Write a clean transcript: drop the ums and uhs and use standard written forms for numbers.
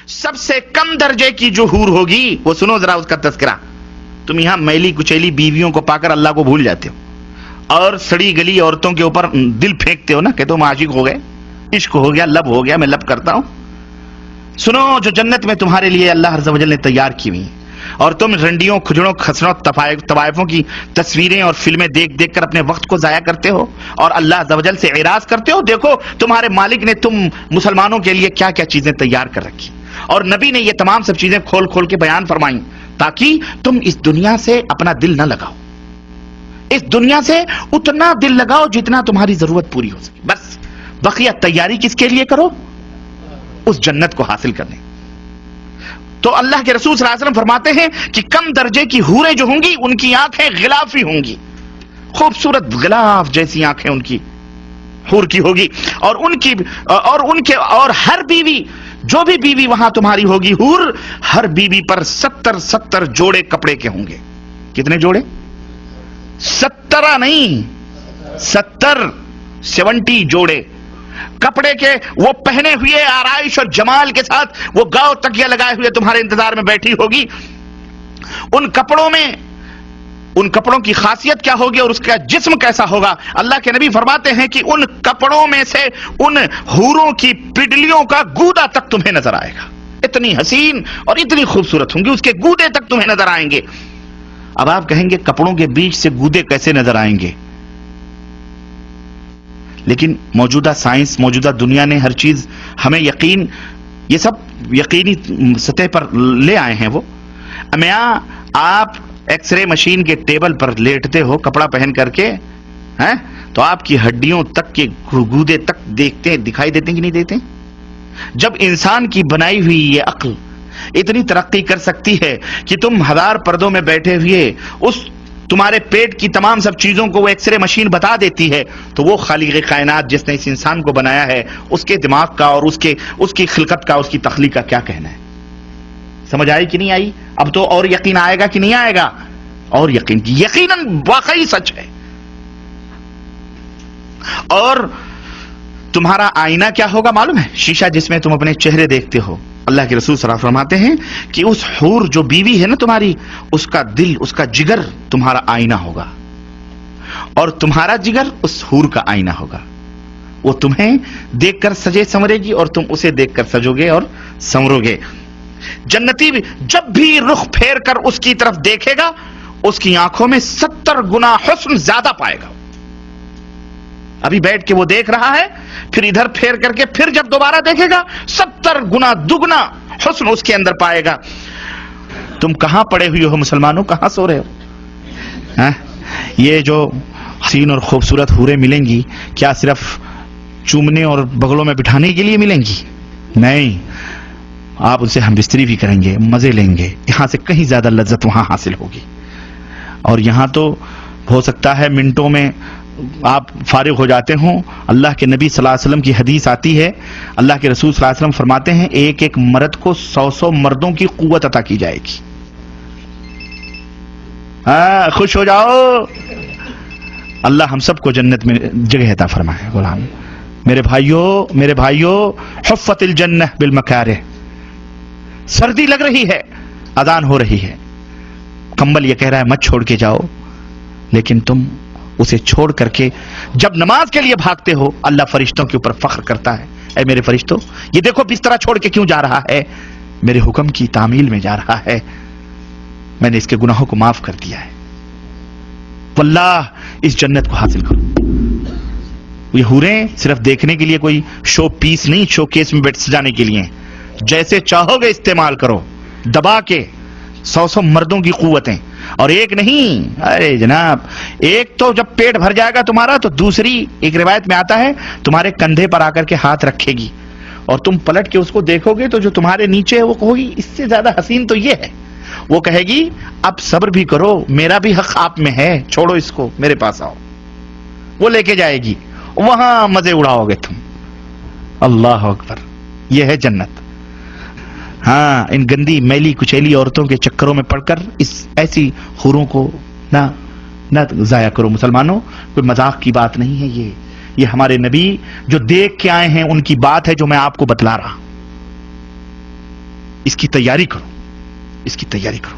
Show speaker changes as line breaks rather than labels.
सबसे कम दर्जे की जो हूर होगी वो सुनो जरा उसका तस्करा। तुम यहां मैली कुचैली बीवियों को पाकर अल्लाह को भूल जाते हो और सड़ी गली औरतों के ऊपर दिल फेंकते हो ना कि तुम आशिक हो गए, इश्क हो गया, लब हो गया, मैं लब करता हूं। सुनो, जो जन्नत में तुम्हारे लिए अल्लाह अज़्ज़ व जल ने तैयार की हुई और तुम रंडियों, खुजड़ों, खसरों, तवायफों की तस्वीरें और फिल्में देख देख कर अपने वक्त को जाया करते हो और अल्लाह अज़्ज़ व जल से इराज करते हो। देखो तुम्हारे मालिक ने तुम मुसलमानों के लिए क्या क्या चीजें तैयार कर रखी और नबी ने ये तमाम सब चीजें खोल खोल के बयान फरमाई ताकि तुम इस दुनिया से अपना दिल न लगाओ, इस दुनिया से उतना दिल लगाओ जितना तुम्हारी जरूरत पूरी हो सके। बस बकिया तैयारी किसके लिए करो? उस जन्नत को हासिल करने। तो अल्लाह के रसूल सल्लल्लाहु अलैहि वसल्लम फरमाते हैं कि कम दर्जे की हूरें जो होंगी उनकी आंखें गिलाफी होंगी, खूबसूरत गिलाफ जैसी आंखें उनकी हूर की होगी और हर बीवी, जो भी बीवी वहां तुम्हारी होगी हूर, हर बीवी पर 70 जोड़े कपड़े के होंगे। कितने जोड़े? 70 नहीं, 70 जोड़े कपड़े के वो पहने हुए आराइश और जमाल के साथ वो गांव तकिया लगाए हुए तुम्हारे इंतजार में बैठी होगी। उन कपड़ों की खासियत क्या होगी और उसका जिस्म कैसा होगा? अल्लाह के नबी फरमाते हैं कि उन कपड़ों में से उन हूरों की पिडलियों का गूदा तक तुम्हें नजर आएगा। इतनी हसीन और इतनी खूबसूरत होंगी, उसके गूदे तक तुम्हें नजर आएंगे। अब आप कहेंगे कपड़ों के बीच से गूदे कैसे नजर आएंगे? लेकिन मौजूदा साइंस, मौजूदा दुनिया ने हर चीज हमें यकीन, ये सब यकीनी सतह पर ले आए हैं। वो आप एक्सरे मशीन के टेबल पर लेटते हो कपड़ा पहन करके, हैं, तो आपकी हड्डियों तक के गूदे तक दिखाई देते कि नहीं देते? जब इंसान की बनाई हुई ये अक्ल इतनी तरक्की कर सकती है कि तुम 1000 पर्दों में बैठे हुए उस तुम्हारे पेट की तमाम सब चीजों को वो एक्सरे मशीन बता देती है, तो वो खालिक़ कायनात जिसने इस इंसान को बनाया है उसके दिमाग का और उसकी खिलकत का, उसकी तख्लीक का क्या कहना है? समझ आई कि नहीं आई? अब तो और यकीन आएगा कि नहीं आएगा? और यकीनन वाकई सच है। और तुम्हारा आईना क्या होगा मालूम है? शीशा जिसमें तुम अपने चेहरे देखते हो। अल्लाह के रसूल सल्लल्लाहु अलैहि वसल्लम फरमाते हैं कि उस हूर जो बीवी है ना तुम्हारी, उसका दिल, उसका जिगर तुम्हारा आईना होगा और तुम्हारा जिगर उस हूर का आईना होगा। वो तुम्हें देखकर सजे संवरेगी और तुम उसे देखकर सजोगे और संवरोगे। जन्नती भी जब भी रुख फेर कर उसकी तरफ देखेगा उसकी आंखों में 70 गुना हुस्न ज्यादा पाएगा। अभी बैठ के वो देख रहा है, फिर इधर फेर करके फिर जब दोबारा देखेगा 70 गुना दुगना हुस्न उसके अंदर पाएगा। तुम कहां पड़े हुए हो मुसलमानों, कहां सो रहे हो? ये जो हसीन और खूबसूरत हूरें मिलेंगी क्या सिर्फ चूमने और बगलों में बिठाने के लिए मिलेंगी? नहीं, आप उनसे हम बिस्तरी भी करेंगे, मजे लेंगे, यहां से कहीं ज्यादा लज्जत वहां हासिल होगी। और यहां तो हो सकता है मिनटों में आप फारिग हो जाते हो। अल्लाह के नबी सल्लल्लाहु अलैहि वसल्लम की हदीस आती है, अल्लाह के रसूल सल्लल्लाहु अलैहि वसल्लम फरमाते हैं एक एक मर्द को 100 मर्दों की कुव्वत अता की जाएगी। खुश हो जाओ, अल्लाह हम सबको जन्नत में जगह अता फरमाए। गुलाम मेरे भाइयों हुफ़्फ़तिल जन्नह बिल मकारिह। सर्दी लग रही है, अजान हो रही है, कंबल ये कह रहा है मत छोड़ के जाओ, लेकिन तुम उसे छोड़ करके जब नमाज के लिए भागते हो अल्लाह फरिश्तों के ऊपर फख्र करता है, ऐ मेरे फरिश्तों ये देखो बिस्तरा छोड़ के क्यों जा रहा है? मेरे हुक्म की तामील में जा रहा है, मैंने इसके गुनाहों को माफ कर दिया है। वल्लाह इस जन्नत को हासिल करो। ये हूरें सिर्फ देखने के लिए कोई शो पीस नहीं, शो केस में बैठ सजाने के लिए। जैसे चाहोगे इस्तेमाल करो, दबा के 100 मर्दों की कुव्वतें, और एक नहीं, अरे जनाब, एक तो जब पेट भर जाएगा तुम्हारा तो दूसरी, एक रिवायत में आता है तुम्हारे कंधे पर आकर के हाथ रखेगी और तुम पलट के उसको देखोगे तो जो तुम्हारे नीचे है वो कहोगी इससे ज्यादा हसीन तो ये है। वो कहेगी अब सब्र भी करो, मेरा भी हक आप में है, छोड़ो इसको, मेरे पास आओ। वो लेके जाएगी, वहां मजे उड़ाओगे तुम। अल्लाह अकबर, ये है जन्नत। हाँ, इन गंदी मैली कुचैली औरतों के चक्करों में पड़कर इस ऐसी हूरों को ना जाया करो मुसलमानों। कोई मजाक की बात नहीं है ये हमारे नबी जो देख के आए हैं उनकी बात है जो मैं आपको बतला रहा। اس کی تیاری کرو, اس کی تیاری کرو.